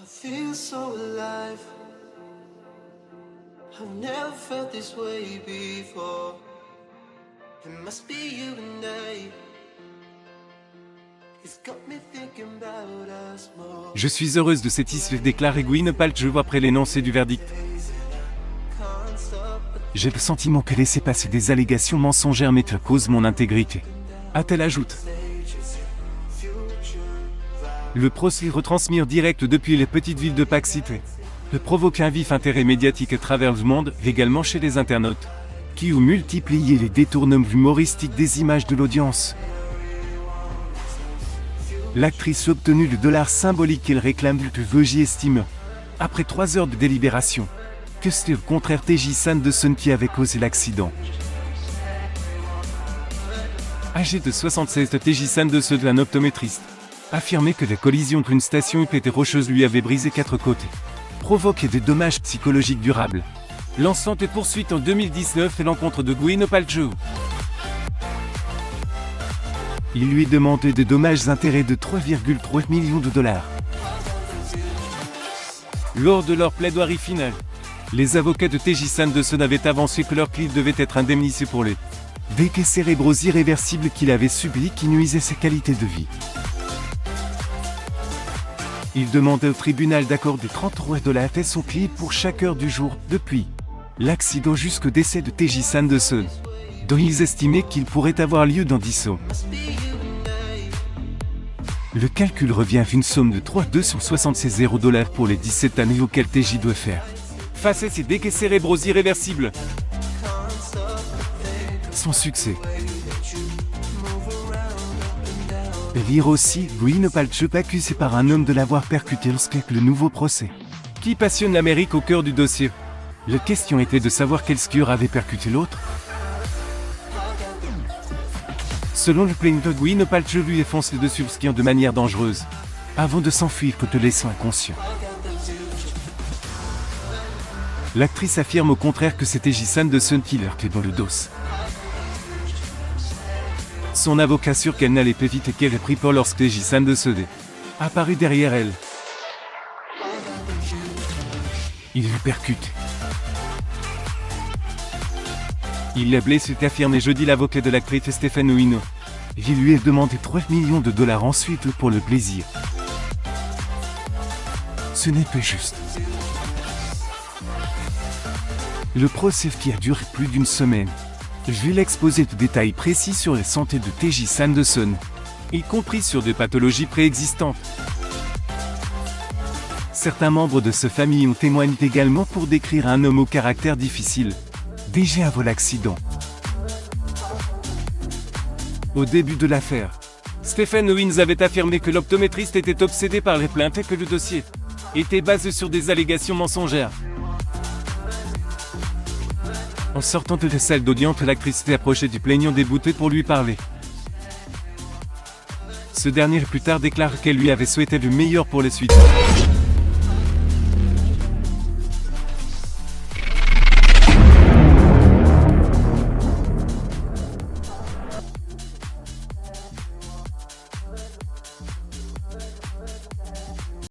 feel so alive. I've never felt this way before. It must be you and I. It's got me thinking about us more. Je suis heureuse de cette issue, déclare Gwyneth Paltrow après l'énoncé du verdict. J'ai le sentiment que laisser passer des allégations mensongères met en cause mon intégrité, a-t-elle ajoute. Le procès retransmis en direct depuis les petites villes de Park City provoque un vif intérêt médiatique à travers le monde, également chez les internautes, qui ont multiplié les détournements humoristiques des images de l'audience. L'actrice a obtenu le dollar symbolique qu'elle réclame que Vogie estime, après 3 heures de délibération, que c'était au contraire Teji Sanderson qui avait causé l'accident. Âgé de 76 ans, Teji Sanderson, un optométriste, affirmait que la collision d'une station UPT rocheuse lui avait brisé 4 côtés, provoqué des dommages psychologiques durables, lançant des poursuites en 2019 à l'encontre de Gwyneth Paltrow. Il lui demandait des dommages-intérêts de 3,3 millions de dollars. Lors de leur plaidoirie finale, les avocats de Teji Sanderson avaient avancé que leur client devait être indemnisé pour les dégâts cérébraux irréversibles qu'il avait subis qui nuisaient sa qualité de vie. Ils demandaient au tribunal d'accorder $33 à son client pour chaque heure du jour, depuis l'accident jusqu'au décès de Teji Sanderson, dont ils estimaient qu'il pourrait avoir lieu dans 10 ans. Le calcul revient à une somme de $276 pour les 17 années auxquelles Teji doit faire face à ces dégâts cérébraux irréversibles. Son succès. Lire aussi, Gwyneth Paltrow accusée par un homme de l'avoir percuté lorsqu'avec le nouveau procès, qui passionne l'Amérique au cœur du dossier. La question était de savoir quel skieur avait percuté l'autre. Selon le plaignant, Gwyneth Paltrow lui enfonce le dessus le skieur de manière dangereuse, avant de s'enfuir pour te laissant inconscient. L'actrice affirme au contraire que c'était Teji Sanderson qui l'a clé dans le dos. Son avocat assure qu'elle n'allait pas vite et qu'elle a pris peur lorsque Teji Sanderson est apparu derrière elle. Il lui percute. Il l'a blessé, affirmé jeudi l'avocat de l'actrice Stephen Oino. Il lui a demandé $3 millions ensuite pour le plaisir. Ce n'est pas juste. Le procès qui a duré plus d'une semaine. Je vais l'exposer de détails précis sur la santé de Teji Sanderson, y compris sur des pathologies préexistantes. Certains membres de sa famille ont témoigné également pour décrire un homme au caractère difficile, déjà avant l'accident. Au début de l'affaire, Stephen Owens avait affirmé que l'optométriste était obsédé par les plaintes et que le dossier était basé sur des allégations mensongères. En sortant de la salle d'audience, l'actrice s'est approchée du plaignant débouté pour lui parler. Ce dernier plus tard déclare qu'elle lui avait souhaité le meilleur pour la suite.